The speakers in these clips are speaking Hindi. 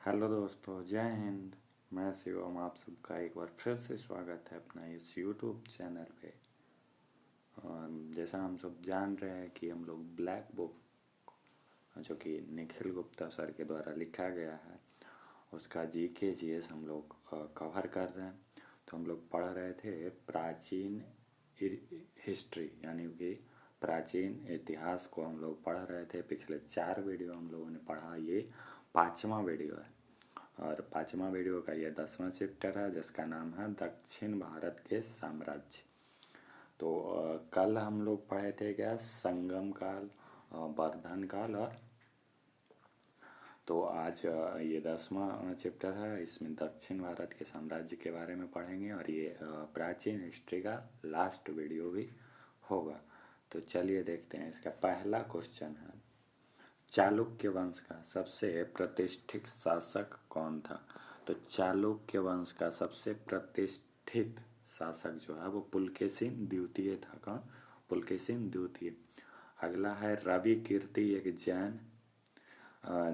हेलो दोस्तों, जय हिंद। मैं शिवम, आप सबका एक बार फिर से स्वागत है अपना इस यूट्यूब चैनल पे। जैसा हम सब जान रहे हैं कि हम लोग ब्लैक बुक, जो कि निखिल गुप्ता सर के द्वारा लिखा गया है, उसका जीके जीएस हम लोग कवर कर रहे हैं। तो हम लोग पढ़ रहे थे प्राचीन हिस्ट्री, यानी कि प्राचीन इतिहास को हम लोग पढ़ रहे थे। पिछले 4 वीडियो हम लोगों ने पढ़ा, ये 5वां वीडियो है। और 5वां वीडियो का ये 10वां चैप्टर है, जिसका नाम है दक्षिण भारत के साम्राज्य। तो कल हम लोग पढ़े थे क्या, संगम काल, वर्धन काल, और तो आज ये 10वां चैप्टर है। इसमें दक्षिण भारत के साम्राज्य के बारे में पढ़ेंगे और ये प्राचीन हिस्ट्री का लास्ट वीडियो भी होगा। तो चलिए देखते हैं। इसका पहला क्वेश्चन है, चालुक्य वंश का सबसे प्रतिष्ठित शासक कौन था? तो चालुक्य वंश का सबसे प्रतिष्ठित शासक जो है वो पुलकेशिन द्वितीय था। कौन? पुलकेशिन द्वितीय। अगला है रवि कीर्ति, एक जैन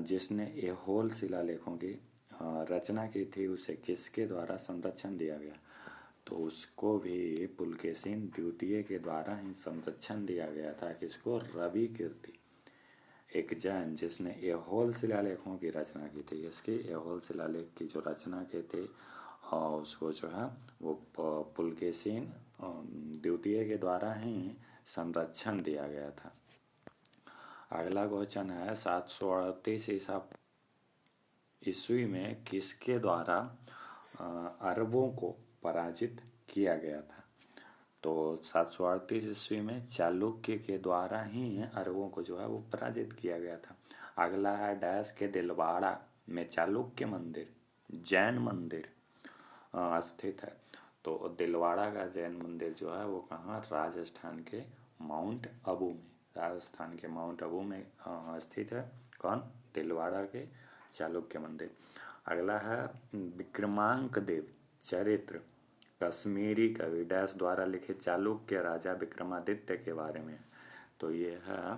जिसने ऐहोल शिलालेखों की रचना की थी, उसे किसके द्वारा संरक्षण दिया गया? तो उसको भी पुलकेशिन द्वितीय के द्वारा ही संरक्षण दिया गया था। किसको? रवि कीर्ति, एक जैन जिसने ऐहोल शिलालेखों की रचना की थी। इसकी ऐहोल शिलालेख की जो रचना के थे और उसको जो है वो पुलकेशिन द्वितीय के द्वारा ही संरक्षण दिया गया था। अगला क्वेश्चन है, 738 ईस्वी में किसके द्वारा अरबों को पराजित किया गया था? तो 738 ईस्वी में चालुक्य के द्वारा ही अरबों को जो है वो पराजित किया गया था। अगला है डैश के दिलवाड़ा में चालुक्य मंदिर, जैन मंदिर स्थित है। तो दिलवाड़ा का जैन मंदिर जो है वो कहाँ? राजस्थान के माउंट आबू में, राजस्थान के माउंट आबू में स्थित है। कौन? दिलवाड़ा के चालुक्य मंदिर। अगला है विक्रमांक देव चरित्र कश्मीरी कवि डैश द्वारा लिखे चालुक्य राजा विक्रमादित्य के बारे में। तो ये है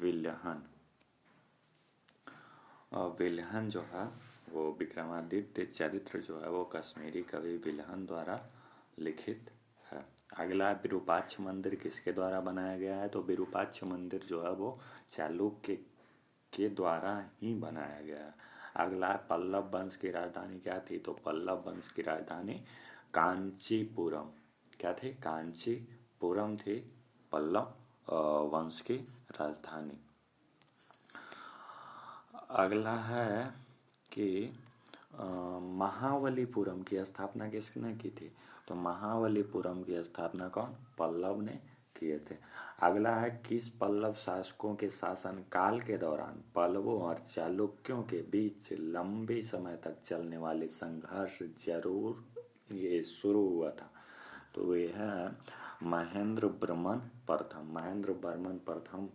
विल्हन। और विल्हन जो है वो विक्रमादित्य चरित्र जो है वो कश्मीरी कवि विल्हन द्वारा लिखित है। अगला विरूपाक्ष मंदिर किसके द्वारा बनाया गया है? तो विरूपाक्ष मंदिर जो है वो चालुक्य के द्वारा ही बनाया गया है। अगला पल्लव वंश की राजधानी क्या थी? तो पल्लव वंश की राजधानी कांचीपुरम। क्या थी? कांचीपुरम थी पल्लव वंश की राजधानी। अगला है कि महाबलीपुरम की स्थापना किसने की थी? तो महाबलीपुरम की स्थापना कौन? पल्लव ने किए थे। अगला है किस पल्लव शासकों के शासन काल के दौरान पल्लवों और चालुक्यों के बीच लंबे समय तक चलने वाले संघर्ष जरूर ये शुरू हुआ था? तो ये है महेंद्र वर्मन प्रथम। महेंद्र वर्मन प्रथम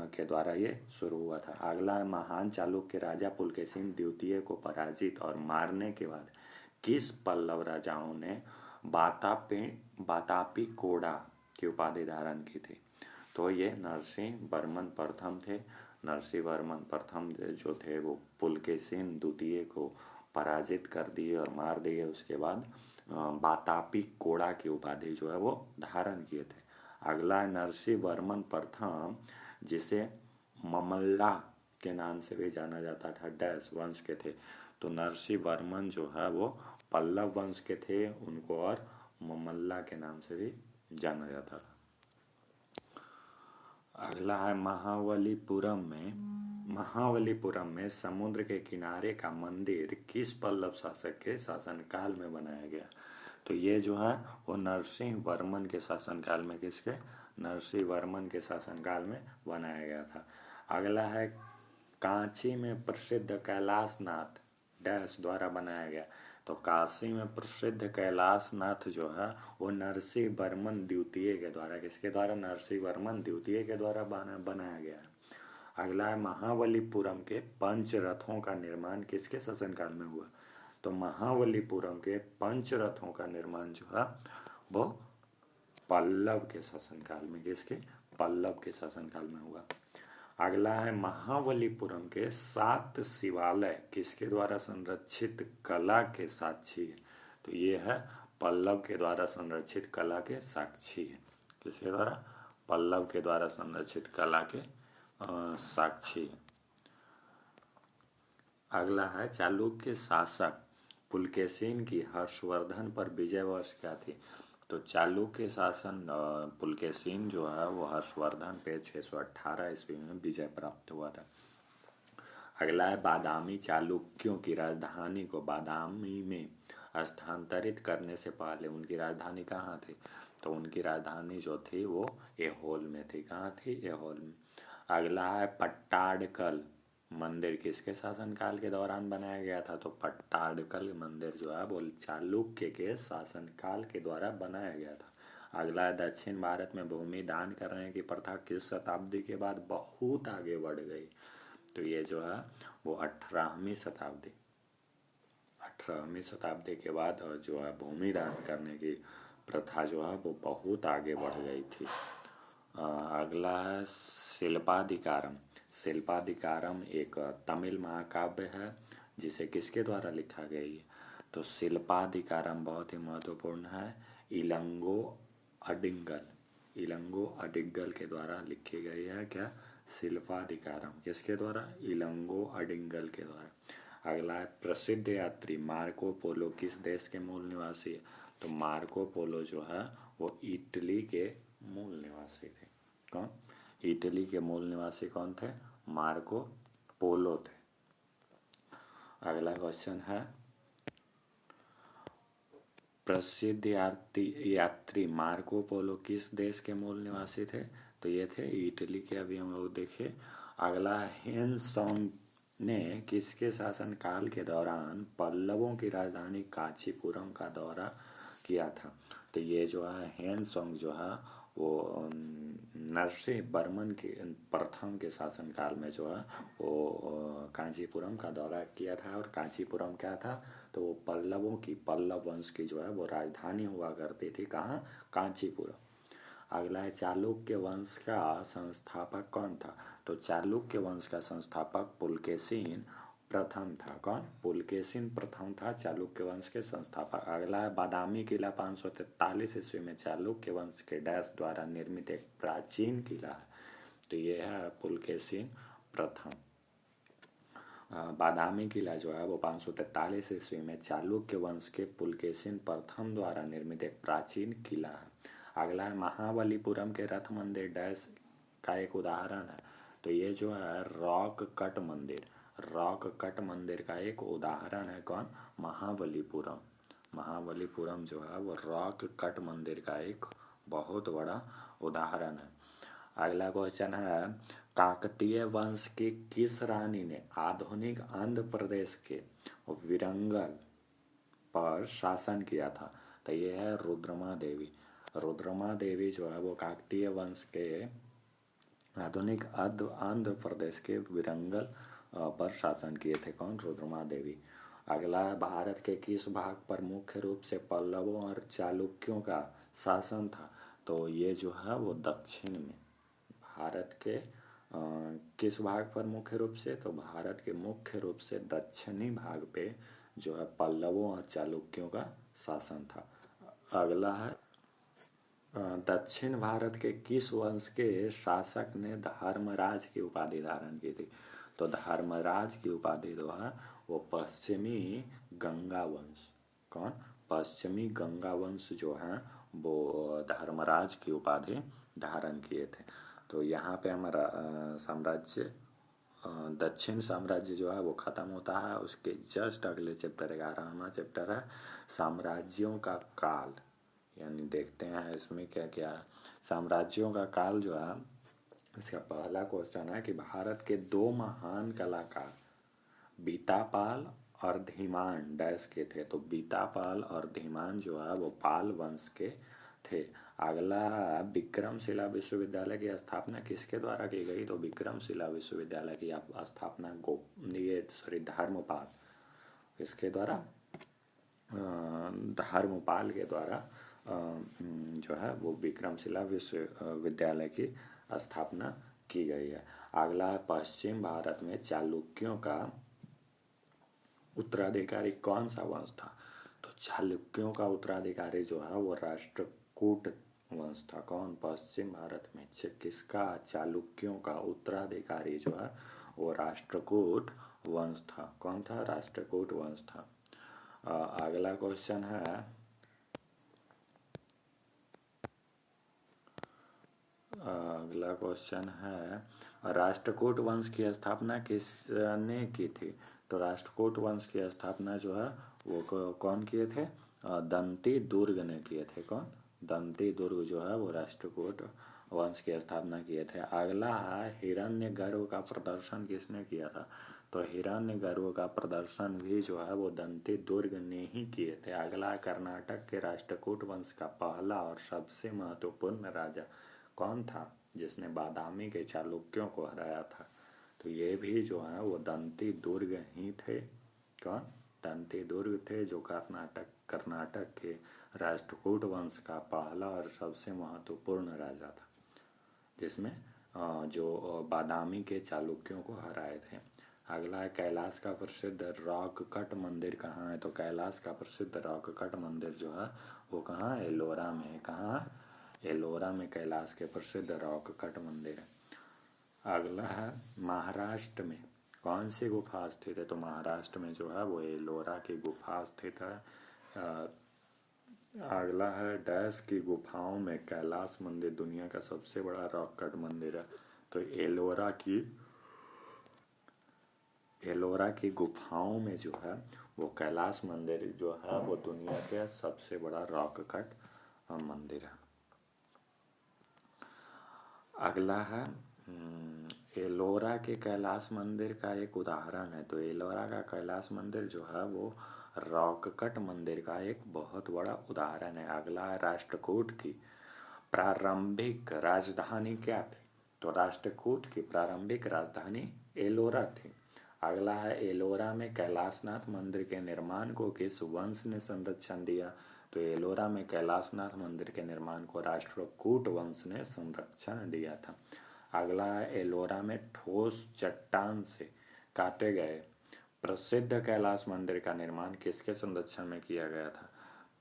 के द्वारा ये शुरू हुआ था। अगला है महान चालुक्य राजा पुलकेशिन द्वितीय को पराजित और मारने के बाद किस पल्लव राजाओं ने बातापी कोड़ा की उपाधि धारण की थी? तो ये नरसिंह वर्मन प्रथम थे। नरसिंह वर्मन प्रथम जो थे वो पुलकेशिन द्वितीय को पराजित कर दिए और मार दिए। उसके बाद बातापी कोड़ा की उपाधि जो है वो धारण किए थे। अगला है नरसिंह वर्मन प्रथम, जिसे ममल्ला के नाम से भी जाना जाता था, डैश वंश के थे। तो नरसिंह वर्मन जो है वो पल्लव वंश के थे, उनको और ममल्ला के नाम से भी जाना जाता था। अगला है महाबलीपुरम में समुद्र के किनारे का मंदिर किस पल्लव शासक के शासनकाल में बनाया गया? तो ये जो है वो नरसिंह वर्मन के शासनकाल में, किसके? नरसिंह वर्मन के शासनकाल में बनाया गया था। अगला है कांची में प्रसिद्ध कैलाशनाथ डैश द्वारा बनाया गया। तो काशी में प्रसिद्ध कैलाशनाथ जो है वो नरसिंह वर्मन द्वितीय के द्वारा, किसके द्वारा? नरसिंह वर्मन द्वितीय के द्वारा बनाया गया है। अगला है महाबलीपुरम के पंच रथों का निर्माण किसके शासनकाल में हुआ? तो महाबलीपुरम के पंच रथों का निर्माण जो है वो पल्लव के शासनकाल में, किसके? पल्लव के शासनकाल में हुआ। अगला है महाबलीपुरम के 7 शिवालय किसके द्वारा संरक्षित कला के साक्षी है। तो ये है पल्लव के द्वारा संरक्षित कला के साक्षी है। किसके द्वारा? पल्लव के द्वारा संरक्षित कला के साक्षी है। अगला है चालुक्य शासक पुलकेशिन की हर्षवर्धन पर विजय वर्ष क्या थी। तो चालुक्य शासन पुलकेशिन जो है वो हर्षवर्धन पे 618 ईस्वी में विजय प्राप्त हुआ था। अगला है बादामी चालुक्यों की राजधानी को बादामी में स्थानांतरित करने से पहले उनकी राजधानी कहाँ थी। तो उनकी राजधानी जो थी वो ऐहोल में थी। कहाँ थी? ऐहोल में। अगला है पट्टाडकल मंदिर किसके शासनकाल के दौरान बनाया गया था। तो पट्टाडकल मंदिर जो है वो चालुक्य के शासनकाल के द्वारा बनाया गया था। अगला है दक्षिण भारत में भूमि दान करने की प्रथा किस शताब्दी के बाद बहुत आगे बढ़ गई। तो ये जो है वो 18वीं शताब्दी के बाद जो है भूमि दान करने की प्रथा जो है वो बहुत आगे बढ़ गई थी। अगला है शिल्पाधिकारम। शिल्पाधिकारम एक तमिल महाकाव्य है जिसे किसके द्वारा लिखा गया है। तो शिल्पाधिकारम बहुत ही महत्वपूर्ण है। इलंगो अडिगल के द्वारा लिखी गई है। क्या? शिल्पाधिकारम किसके द्वारा? इलंगो अडिगल के द्वारा। अगला है प्रसिद्ध यात्री मार्को पोलो किस देश के मूल निवासी है। तो मार्को पोलो जो है वो इटली के मूल निवासी थे। कौन? इटली के मूल निवासी कौन थे? मार्को पोलो थे। अगला क्वेश्चन है प्रसिद्ध यात्री मार्को पोलो किस देश के मूल निवासी थे। तो ये थे इटली के। अभी हम लोग देखे। अगला हेनसोंग ने किसके शासनकाल के दौरान पल्लवों की राजधानी कांचीपुरम का दौरा किया था। तो ये जो है हेनसोंग जो है वो नरसिंहवर्मन के प्रथम के शासनकाल में जो है वो कांचीपुरम का दौरा किया था। और कांचीपुरम क्या था? तो वो पल्लव वंश की जो है वो राजधानी हुआ करती थी। कहाँ? कांचीपुरम। अगला है चालुक्य वंश का संस्थापक कौन था। तो चालुक्य वंश का संस्थापक पुलकेशिन प्रथम था। कौन? पुलकेशिन प्रथम था चालुक्य वंश के संस्थापक। अगला है बादामी किला 543 ईस्वी में चालुक्य वंश के डैश द्वारा निर्मित एक प्राचीन किला है। तो ये है पुलकेशिन प्रथम। बादामी किला जो है वो 543 ईस्वी में चालुक्य वंश के पुलकेशिन प्रथम द्वारा निर्मित एक प्राचीन किला है। अगला है महाबलीपुरम के रथ मंदिर डैश का एक उदाहरण है। तो ये जो है रॉक कट मंदिर का एक उदाहरण है। कौन? महाबलीपुरम जो है वो रॉक कट मंदिर का एक बहुत बड़ा उदाहरण है। अगला क्वेश्चन है काकतीय वंश की किस रानी ने आधुनिक आंध्र प्रदेश के विरंगल पर शासन किया था। तो ये है रुद्रमा देवी जो है वो काकतीय वंश के आधुनिक आंध्र प्रदेश के विरंगल पर शासन किए थे। कौन? रुद्रमा देवी। अगला भारत के किस भाग पर मुख्य रूप से पल्लवों और चालुक्यों का शासन था। तो ये जो है वो दक्षिण में। भारत के किस भाग पर मुख्य रूप से। तो भारत के मुख्य रूप से दक्षिणी भाग पे जो है पल्लवों और चालुक्यों का शासन था। अगला है दक्षिण भारत के किस वंश के शासक ने धर्मराज की उपाधि धारण की थी। तो धर्मराज की उपाधि जो है वो पश्चिमी गंगा वंश। कौन? पश्चिमी गंगा वंश जो है वो धर्मराज की उपाधि धारण किए थे। तो यहाँ पे हमारा साम्राज्य दक्षिण साम्राज्य जो है वो खत्म होता है। उसके जस्ट अगले चैप्टर 11वां चैप्टर है साम्राज्यों का काल। यानी देखते हैं इसमें क्या क्या है। साम्राज्यों का काल जो है इसका पहला क्वेश्चन है कि भारत के 2 महान कलाकार बीतापाल और धीमान डैश के थे। तो बीतापाल और धीमान जो है वो पाल वंश के थे। अगला विक्रमशिला विश्वविद्यालय की स्थापना किसके द्वारा की गई। तो विक्रमशिला विश्वविद्यालय की स्थापना धर्मपाल किसके द्वारा? धर्मपाल के द्वारा जो है वो विक्रमशिला विश्वविद्यालय की स्थापना की गई है। अगला है पश्चिम भारत में चालुक्यों का उत्तराधिकारी कौन सा वंश था? तो चालुक्यों का उत्तराधिकारी जो है वो राष्ट्रकूट वंश था। कौन? पश्चिम भारत में किसका? चालुक्यों का उत्तराधिकारी जो है वो राष्ट्रकूट वंश था। कौन था? राष्ट्रकूट वंश था। अगला क्वेश्चन है राष्ट्रकूट वंश की स्थापना किसने की थी? तो राष्ट्रकूट वंश की स्थापना जो है वो कौन किए थे? दंती दुर्ग ने किए थे। कौन? दंती दुर्ग जो है वो राष्ट्रकूट वंश की स्थापना किए थे। अगला है हिरण्यगर्भ का प्रदर्शन किसने किया था? तो हिरण्यगर्भ का प्रदर्शन भी जो है वो दंती दुर्ग ने ही किए थे। अगला कर्नाटक के राष्ट्रकूट वंश का पहला और सबसे महत्वपूर्ण राजा कौन था जिसने बादामी के चालुक्यों को हराया था? तो ये भी जो है वो दंती दुर्ग ही थे। कौन? दंती दुर्ग थे जो कर्नाटक के राष्ट्रकूट वंश का पहला और सबसे महत्वपूर्ण राजा था, जिसमें जो बादामी के चालुक्यों को हराए थे। अगला है कैलाश का प्रसिद्ध रॉक कट मंदिर कहाँ है? तो कैलाश का प्रसिद्ध रॉक कट मंदिर जो है वो कहाँ है? एलोरा में है। कहाँ? एलोरा में कैलाश के प्रसिद्ध रॉक कट मंदिर है। अगला है महाराष्ट्र में कौन सी गुफा स्थित है? तो महाराष्ट्र में जो है वो एलोरा की गुफा स्थित है। अगला है डैश की गुफाओं में कैलाश मंदिर दुनिया का सबसे बड़ा रॉक कट मंदिर है। तो एलोरा की गुफाओं में जो है वो कैलाश मंदिर जो है वो दुनिया का सबसे बड़ा रॉक कट मंदिर है। अगला है एलोरा के कैलाश मंदिर का एक उदाहरण है। तो एलोरा का कैलाश मंदिर जो है वो रॉक कट मंदिर का एक बहुत बड़ा उदाहरण है। अगला है राष्ट्रकूट की प्रारंभिक राजधानी क्या थी? तो राष्ट्रकूट की प्रारंभिक राजधानी एलोरा थी। अगला है एलोरा में कैलाशनाथ मंदिर के निर्माण को किस वंश ने संरक्षण दिया? तो एलोरा में कैलाशनाथ मंदिर के निर्माण को राष्ट्रकूट वंश ने संरक्षण दिया था। अगला है एलोरा में ठोस चट्टान से काटे गए प्रसिद्ध कैलाश मंदिर का निर्माण किसके संरक्षण में किया गया था?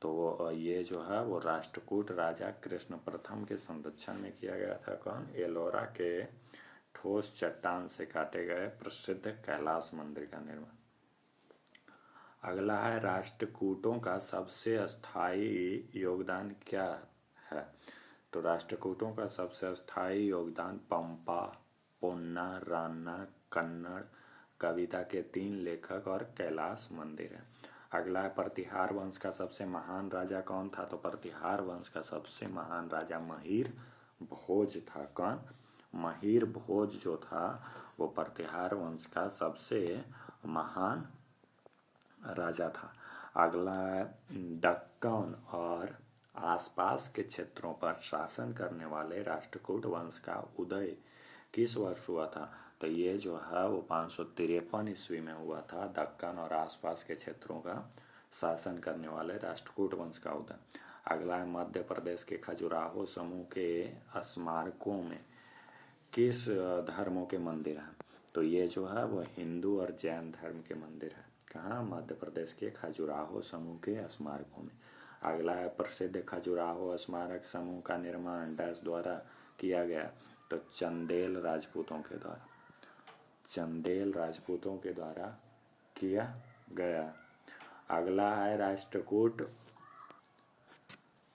तो ये जो है वो राष्ट्रकूट राजा कृष्ण प्रथम के संरक्षण में किया गया था। कौन? एलोरा के ठोस चट्टान से काटे गए प्रसिद्ध कैलाश मंदिर का निर्माण। अगला है राष्ट्रकूटों का सबसे स्थायी योगदान क्या है? तो राष्ट्रकूटों का सबसे स्थायी योगदान पंपा, पोन्ना, रान्ना, कन्नड़ कविता के 3 लेखक और कैलाश मंदिर है। अगला है प्रतिहार वंश का सबसे महान राजा कौन था? तो प्रतिहार वंश का सबसे महान राजा महीर भोज था। कौन? महीर भोज जो था वो प्रतिहार वंश का सबसे महान राजा था। अगला है दक्कन और आसपास के क्षेत्रों पर शासन करने वाले राष्ट्रकूट वंश का उदय किस वर्ष हुआ था? तो ये जो है वो 553 ईस्वी में हुआ था। दक्कन और आसपास के क्षेत्रों का शासन करने वाले राष्ट्रकूट वंश का उदय। अगला है मध्य प्रदेश के खजुराहो समूह के स्मारकों में किस धर्मों के मंदिर हैं? तो ये जो है वो हिंदू और जैन धर्म के मंदिर है। कहाँ? मध्य प्रदेश के खजुराहो समूह के स्मारकों में। अगला है प्रसिद्ध खजुराहो स्मारक समूह का निर्माण डैश द्वारा किया गया? तो चंदेल राजपूतों के द्वारा। चंदेल राजपूतों के द्वारा किया गया। अगला है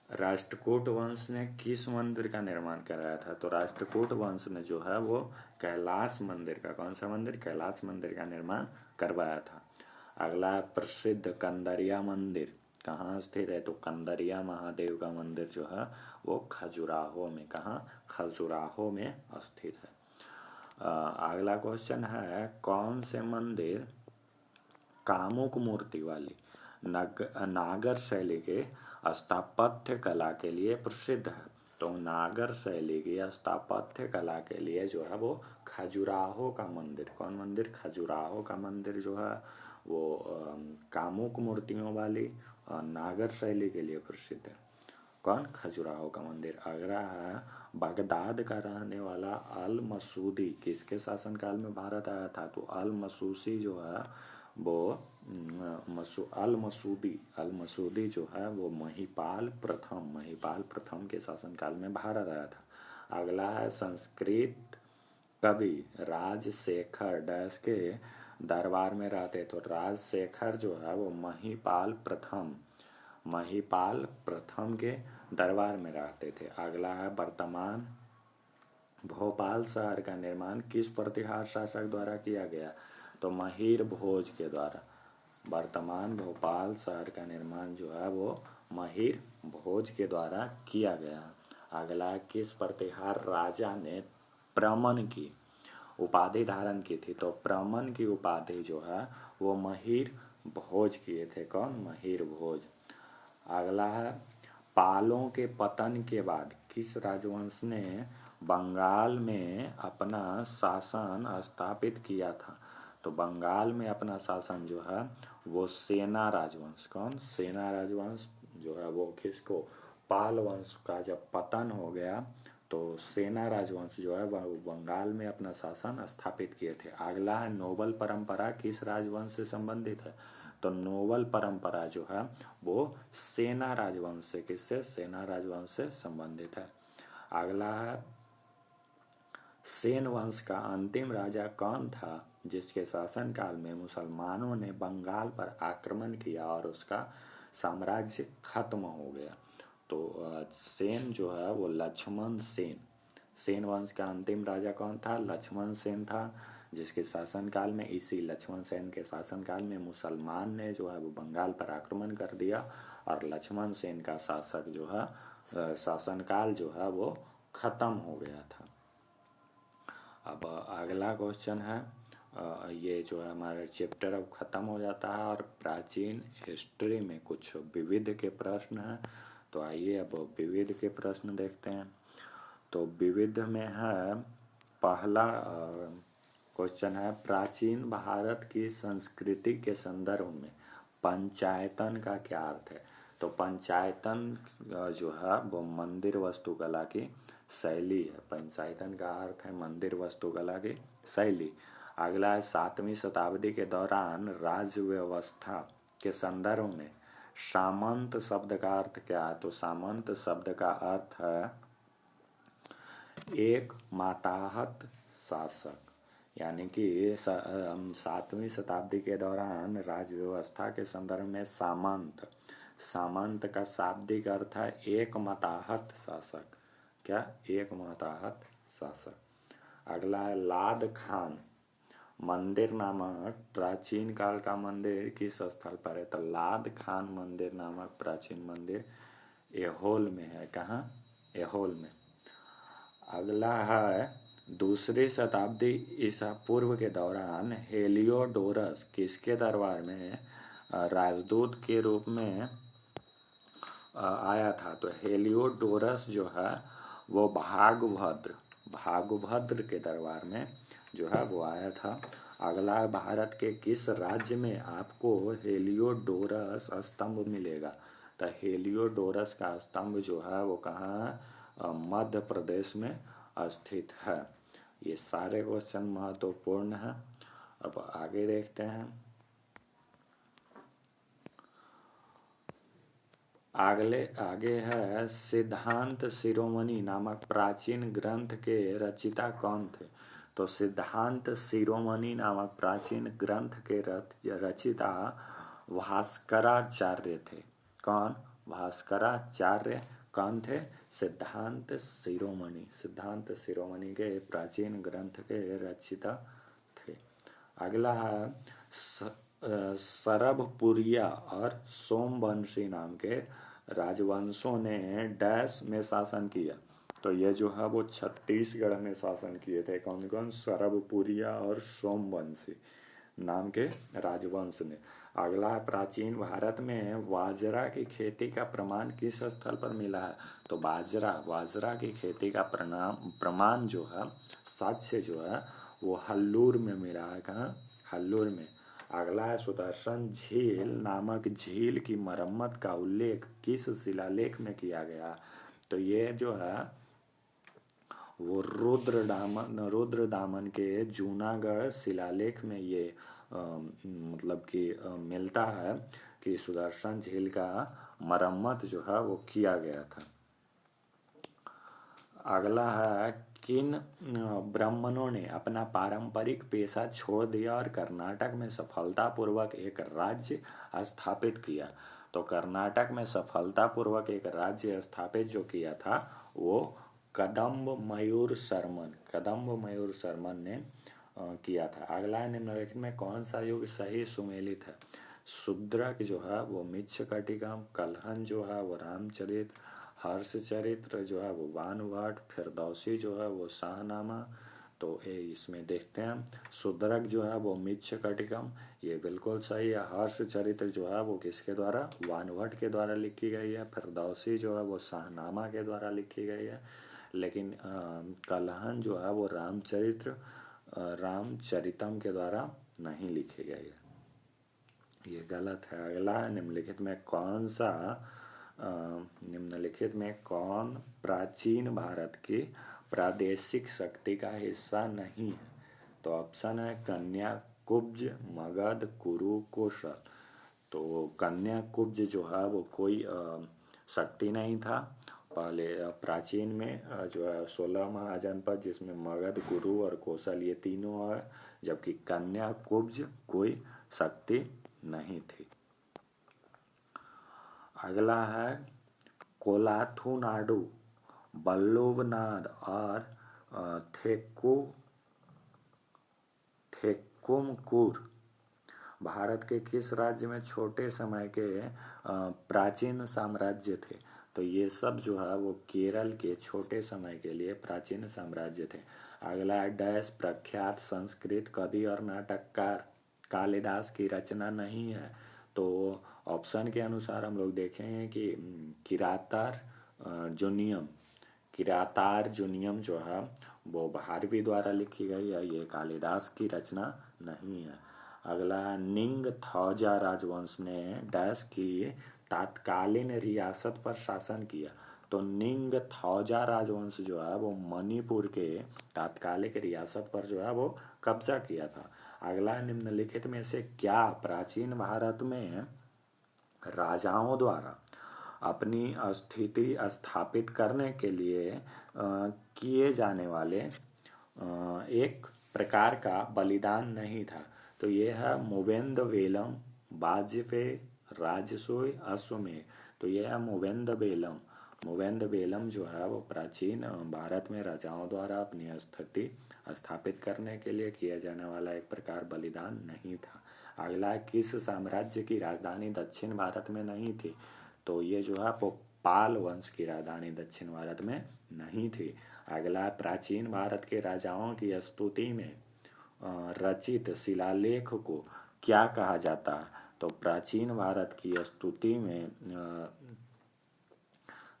राष्ट्रकूट वंश ने किस मंदिर का निर्माण कराया था? तो राष्ट्रकूट वंश ने जो है वो कैलाश मंदिर का, कौन सा मंदिर? कैलाश मंदिर का निर्माण करवाया था। अगला है प्रसिद्ध कंदरिया मंदिर कहाँ स्थित है? तो कंदरिया महादेव का मंदिर जो है वो खजुराहो में, कहाँ? खजुराहो में स्थित है। अगला क्वेश्चन है कौन से मंदिर कामुक मूर्ति वाली नागर शैली के स्थापत्य कला के लिए प्रसिद्ध है? तो नागर शैली की स्थापत्य कला के लिए जो है वो खजुराहो का मंदिर, कौन मंदिर? खजुराहो का मंदिर जो है वो कामुक मूर्तियों वाली नागर शैली के लिए प्रसिद्ध है। कौन? खजुराहो का मंदिर। अगला है बगदाद का रहने वाला अल मसूदी किसके शासनकाल में भारत आया था? तो अल मसूसी जो है वो अल मसूदी जो है वो महिपाल प्रथम के शासनकाल में भारत आया था। अगला है संस्कृत कवि राजशेखर डैश के दरबार में रहते। तो राजशेखर जो है वो महिपाल प्रथम के दरबार में रहते थे। अगला है वर्तमान भोपाल शहर का निर्माण किस प्रतिहार शासक द्वारा किया गया? तो महिर भोज के द्वारा। वर्तमान भोपाल शहर का निर्माण जो है वो महिर भोज के द्वारा किया गया। अगला किस प्रतिहार राजा ने प्रमन की उपाधि धारण की थी? तो प्रमन की उपाधि जो है वो महिर भोज किए थे। कौन? महिर भोज। अगला है पालों के पतन के बाद किस राजवंश ने बंगाल में अपना शासन स्थापित किया था? तो बंगाल में अपना शासन जो है वो सेना राजवंश। कौन? सेना राजवंश जो है वो किसको? पाल वंश का जब पतन हो गया तो सेना राजवंश जो है वह बंगाल में अपना शासन स्थापित किए थे। अगला है नोबल परंपरा किस राजवंश से संबंधित है? तो नोबल परंपरा जो है वो सेना राजवंश से किससे? सेना राजवंश से संबंधित है। अगला है सेन वंश का अंतिम राजा कौन था जिसके शासनकाल में मुसलमानों ने बंगाल पर आक्रमण किया और उसका साम्राज्य खत्म हो गया? तो सेन जो है वो लक्ष्मण सेन। सेन वंश का अंतिम राजा कौन था? लक्ष्मण सेन था, जिसके शासनकाल में इसी लक्ष्मण सेन के शासनकाल में मुसलमान ने जो है वो बंगाल पर आक्रमण कर दिया और लक्ष्मण सेन का शासक जो है शासनकाल जो है वो खत्म हो गया था। अब अगला क्वेश्चन है ये जो है हमारा चैप्टर अब खत्म हो जाता है और प्राचीन हिस्ट्री में कुछ विविध के प्रश्न हैं। तो आइए अब विविध के प्रश्न देखते हैं। तो विविध में है पहला क्वेश्चन है प्राचीन भारत की संस्कृति के संदर्भ में पंचायतन का क्या अर्थ है? तो पंचायतन जो है वो मंदिर वास्तुकला की शैली है। पंचायतन का अर्थ है मंदिर वास्तुकला की शैली। अगला है 7वीं शताब्दी के दौरान राज्य व्यवस्था के संदर्भ में सामंत शब्द का अर्थ क्या है? तो सामंत शब्द का अर्थ है एक माताहत शासक। यानी कि 7वीं शताब्दी के दौरान राज्य व्यवस्था के संदर्भ में सामंत का शाब्दिक अर्थ है एक माताहत शासक। क्या? एक माताहत शासक। अगला है लाद खान मंदिर नामक प्राचीन काल का मंदिर किस स्थल पर है? तो लाद खान मंदिर नामक प्राचीन मंदिर एहोल में है। कहाँ? एहोल में। अगला है दूसरी शताब्दी ईसा पूर्व के दौरान हेलियोडोरस किसके दरबार में राजदूत के रूप में आया था? तो हेलियोडोरस जो है वो भागभद्र के दरबार में जो है वो आया था। अगला है भारत के किस राज्य में आपको हेलियोडोरस स्तंभ मिलेगा? तो हेलियोडोरस का स्तंभ जो है वो कहाँ है? मध्य प्रदेश में स्थित है। ये सारे क्वेश्चन महत्वपूर्ण हैं। अब आगे देखते हैं। आगे है सिद्धांत शिरोमणि नामक प्राचीन ग्रंथ के रचिता कौन थे? तो सिद्धांत शिरोमणि नामक प्राचीन ग्रंथ के रचिता भास्कराचार्य थे। कौन? भास्कराचार्य कौन थे? सिद्धांत शिरोमणि के प्राचीन ग्रंथ के रचिता थे। अगला है सरभपुरिया और सोमवंशी नाम के राजवंशों ने डैश में शासन किया? तो ये जो है वो छत्तीसगढ़ में शासन किए थे। कौन कौन? सरभपुरिया और सोमवंशी नाम के राजवंश ने। अगला प्राचीन भारत में बाजरा की खेती का प्रमाण किस स्थल पर मिला है? तो बाजरा की खेती का प्रमाण जो है साक्ष्य जो है वो हल्लूर में मिला है। कहाँ? हल्लूर में। अगला है सुदर्शन झील नामक झील की मरम्मत का उल्लेख किस शिलालेख में किया गया? तो ये जो है वो रुद्र दामन के जूनागढ़ शिलालेख में ये मतलब कि मिलता है कि सुदर्शन झील का मरम्मत जो है वो किया गया था। अगला है, किन ब्राह्मणों ने अपना पारंपरिक पेशा छोड़ दिया और कर्नाटक में सफलतापूर्वक एक राज्य स्थापित किया? तो कर्नाटक में सफलतापूर्वक एक राज्य स्थापित जो किया था वो कदम्ब मयूर शर्मन ने किया था। अगला है, निम्नलिखित में कौन सा युग सही सुमेलित है? शूद्रक जो है वो मिच्छकटिकम, कलहन जो है वो रामचरित, हर्षचरित्र जो है वो वानवाट, फिरदौसी जो है वो शाहनामा। तो ये इसमें देखते हैं, शूद्रक जो है वो मिच्छकटिकम, ये बिल्कुल सही है। हर्षचरित्र जो है वो किसके द्वारा? वानभट के द्वारा लिखी गई है। फिरदौसी जो है वो शाहनामा के द्वारा लिखी गई है। लेकिन कलहन जो है वो रामचरितम के द्वारा नहीं लिखी गई है, ये गलत है। अगला, निम्नलिखित में कौन प्राचीन भारत की प्रादेशिक शक्ति का हिस्सा नहीं है? तो ऑप्शन है कन्याकुब्ज, मगध, कुरु, कौशल। तो कन्याकुब्ज जो है वो कोई शक्ति नहीं था पहले प्राचीन में, जो है 16 महाजनपद जिसमें मगध, कुरु और कौशल ये तीनों है, जबकि कन्याकुब्ज कोई शक्ति नहीं थी। अगला है, कोलाथुनाडु, बल्लभनाद और थेक्कुमकुर भारत के किस राज्य में छोटे समय के प्राचीन साम्राज्य थे? तो ये सब जो है वो केरल के छोटे समय के लिए प्राचीन साम्राज्य थे। अगला है, डैश प्रख्यात संस्कृत कवि और नाटककार कालिदास की रचना नहीं है? तो ऑप्शन के अनुसार हम लोग देखेंगे कि किरातार जुनियम जो है वो भारवी द्वारा लिखी गई है, ये कालिदास की रचना नहीं है। अगला, निंगथौजा राजवंश ने डैश की तात्कालीन रियासत पर शासन किया? तो निंगथौजा राजवंश जो है वो मणिपुर के तात्कालिक रियासत पर जो है वो कब्जा किया था। अगला, निम्नलिखित में से क्या प्राचीन भारत में राजाओं द्वारा अपनी स्थिति स्थापित करने के लिए किए जाने वाले एक प्रकार का बलिदान नहीं था? तो ये है मोवेंद वेलम, बाजपे, राजसूय, अश्वमेध। तो ये है मोवेंद वेलम जो है वो प्राचीन भारत में राजाओं द्वारा अपनी स्थिति स्थापित करने के लिए किया जाने वाला एक प्रकार बलिदान नहीं था। अगला, किस साम्राज्य की राजधानी दक्षिण भारत में नहीं थी? तो ये जो है वो पाल वंश की राजधानी दक्षिण भारत में नहीं थी। अगला, प्राचीन भारत के राजाओं की स्तुति में रचित शिलालेख को क्या कहा जाता है? तो प्राचीन भारत की स्तुति में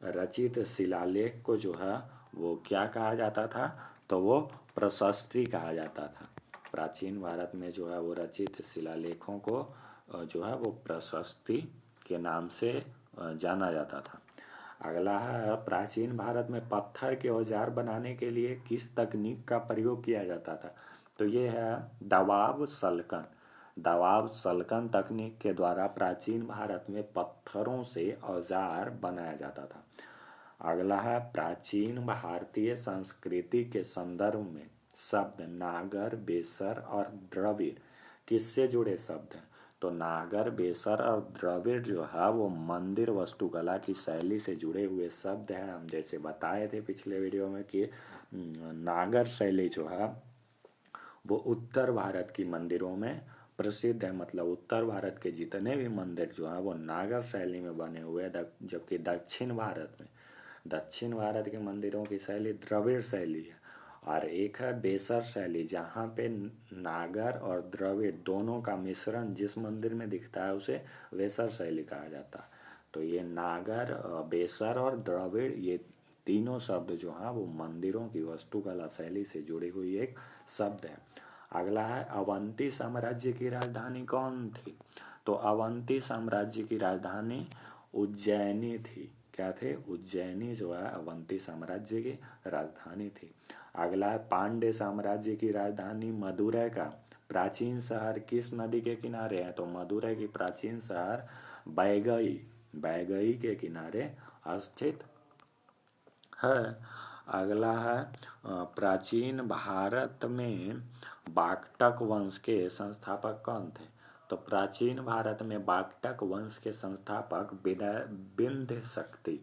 रचित शिलालेख को जो है वो क्या कहा जाता था? तो वो प्रशस्ति कहा जाता था। प्राचीन भारत में जो है वो रचित शिलालेखों को जो है वो प्रशस्ति के नाम से जाना जाता था। अगला है, प्राचीन भारत में पत्थर के औजार बनाने के लिए किस तकनीक का प्रयोग किया जाता था? तो ये है दबाव सल्कन तकनीक के द्वारा प्राचीन भारत में पत्थरों से औजार बनाया जाता था। अगला है, प्राचीन भारतीय संस्कृति के संदर्भ में शब्द नागर, बेसर और द्रविड़ किससे जुड़े शब्द हैं? तो नागर, बेसर और द्रविड़ जो है वो मंदिर वास्तुकला की शैली से जुड़े हुए शब्द हैं। हम जैसे बताए थे पिछले वीडियो में कि नागर शैली जो है वो उत्तर भारत की मंदिरों में प्रसिद्ध है, मतलब उत्तर भारत के जितने भी मंदिर जो है वो नागर शैली में बने हुए हैं, जबकि दक्षिण भारत के मंदिरों की शैली द्रविड़ शैली है। और एक है बेसर शैली, जहाँ पे नागर और द्रविड़ दोनों का मिश्रण जिस मंदिर में दिखता है उसे बेसर शैली कहा जाता है। तो ये नागर, बेसर और द्रविड़ ये तीनों शब्द जो हैं वो मंदिरों की वास्तुकला शैली से जुड़ी हुई एक शब्द है। अगला है, अवंती साम्राज्य की राजधानी कौन थी? तो अवंती साम्राज्य की राजधानी उज्जैनी थी। क्या थे? उज्जैनी जो है अवंती साम्राज्य की राजधानी थी। अगला है पांड्य साम्राज्य की राजधानी मदुरै का प्राचीन शहर किस नदी के किनारे है? तो मदुरै की प्राचीन शहर बैगई, बैगई के किनारे स्थित है। अगला है प्राचीन भारत में बाक्टक वंश के संस्थापक कौन थे? तो प्राचीन भारत में बाक्टक वंश के संस्थापक विंध्य शक्ति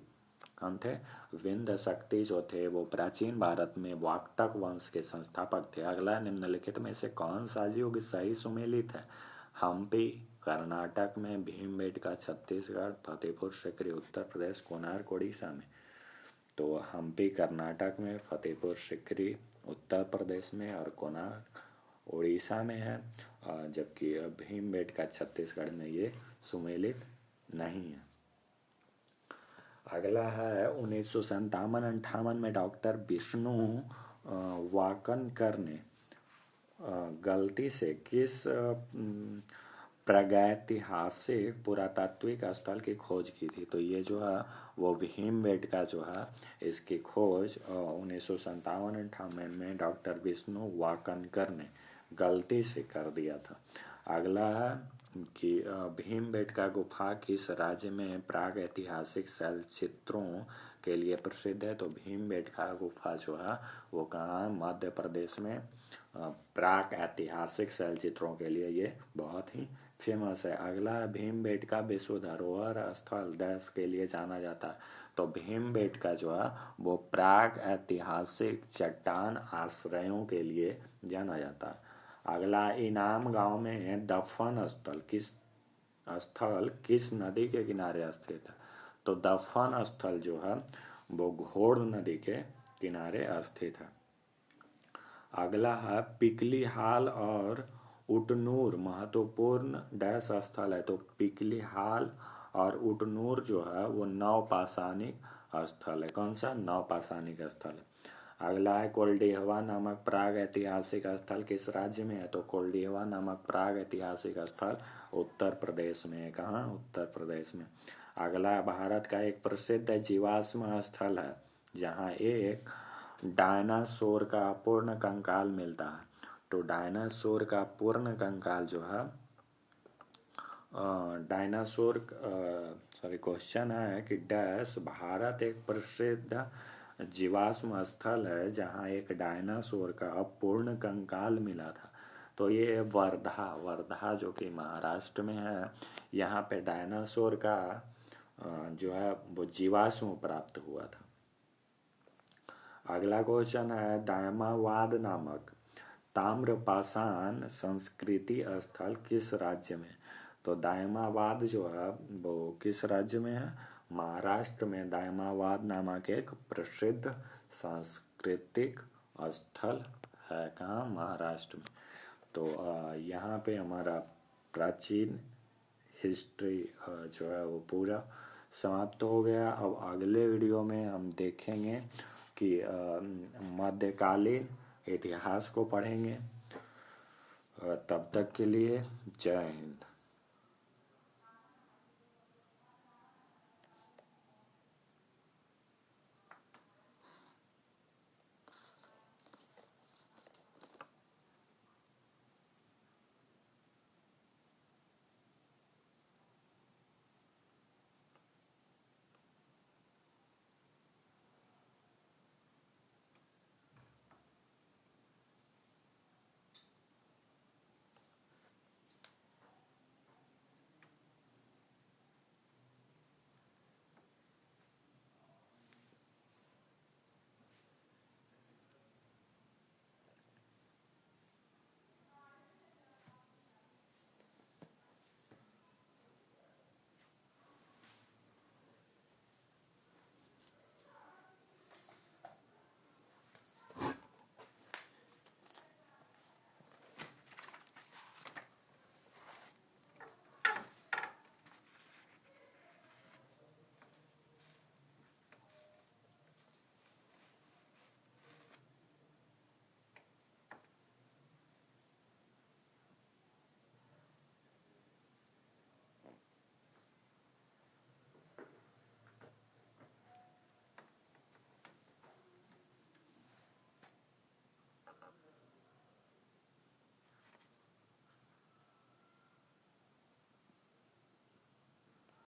कौन थे? विंध्य शक्ति जो थे वो प्राचीन भारत में वाक्टक वंश के संस्थापक थे। अगला निम्नलिखित में से कौन सा युग सही सुमेलित है? हम्पी कर्नाटक में, भीमबेटका छत्तीसगढ़, फतेहपुर सीकरी उत्तर प्रदेश, कोणार्क उड़ीसा में। तो हम्पी कर्नाटक में, फतेहपुर सीकरी उत्तर प्रदेश में और कोणार्क उड़ीसा में है, जबकि भीमबेटका छत्तीसगढ़ में ये सुमेलित नहीं है। अगला है 1957-58 में डॉक्टर विष्णु वाकनकर ने गलती से किस प्रागैतिहासिक पुरातात्विक स्थल की खोज की थी? तो ये जो है वो भीमबेटका जो है इसकी खोज 1957-58 में डॉक्टर विष्णु वाकनकर ने गलती से कर दिया था। अगला है कि भीमबेटका गुफा किस राज्य में प्राग ऐतिहासिक शैल चित्रों के लिए प्रसिद्ध है? तो भीमबेटका गुफा जो है वो कहाँ है? मध्य प्रदेश में। प्राग ऐतिहासिक शैल चित्रों के लिए ये बहुत ही फेमस है। अगला है भीमबेटका विश्व धरोहर स्थल डैश के लिए जाना जाता है? तो भीमबेटका जो है वो प्राग ऐतिहासिक चट्टान आश्रयों के लिए जाना जाता है। अगला इनाम गांव में दफन स्थल किस नदी के किनारे स्थित है? तो दफन स्थल जो है वो घोड़ नदी के किनारे स्थित है। अगला है पिकली हाल और उटनूर महत्वपूर्ण डैश स्थल है? तो पिकली हाल और उटनूर जो है वो नवपाषाणिक स्थल है। कौन सा? नवपाषाणिक स्थल है। अगला है कोल्डिहवा नामक प्राग ऐतिहासिक स्थल किस राज्य में है? तो कोल्डिहवा नामक प्राग ऐतिहासिक स्थल उत्तर प्रदेश में है। कहाँ? उत्तर प्रदेश में। अगला भारत का एक प्रसिद्ध जीवाश्म स्थल है जहाँ एक डायनासोर का पूर्ण कंकाल मिलता है। तो डायनासोर का पूर्ण कंकाल जो है क्वेश्चन है कि डैश भारत एक प्रसिद्ध जीवाश्म स्थल है जहाँ एक डायनासोर का पूर्ण कंकाल मिला था। तो ये वर्धा जो कि महाराष्ट्र में है, यहाँ पे डायनासोर का जो है वो जीवाश्म प्राप्त हुआ था। अगला क्वेश्चन है दायमावाद नामक ताम्रपाषाण संस्कृति स्थल किस राज्य में? तो दायमावाद जो है वो किस राज्य में है? महाराष्ट्र में दायमावाद नामक एक प्रसिद्ध सांस्कृतिक स्थल है। कहाँ? महाराष्ट्र में। तो यहाँ पे हमारा प्राचीन हिस्ट्री जो है वो पूरा समाप्त हो गया। अब अगले वीडियो में हम देखेंगे कि मध्यकालीन इतिहास को पढ़ेंगे। तब तक के लिए जय हिंद।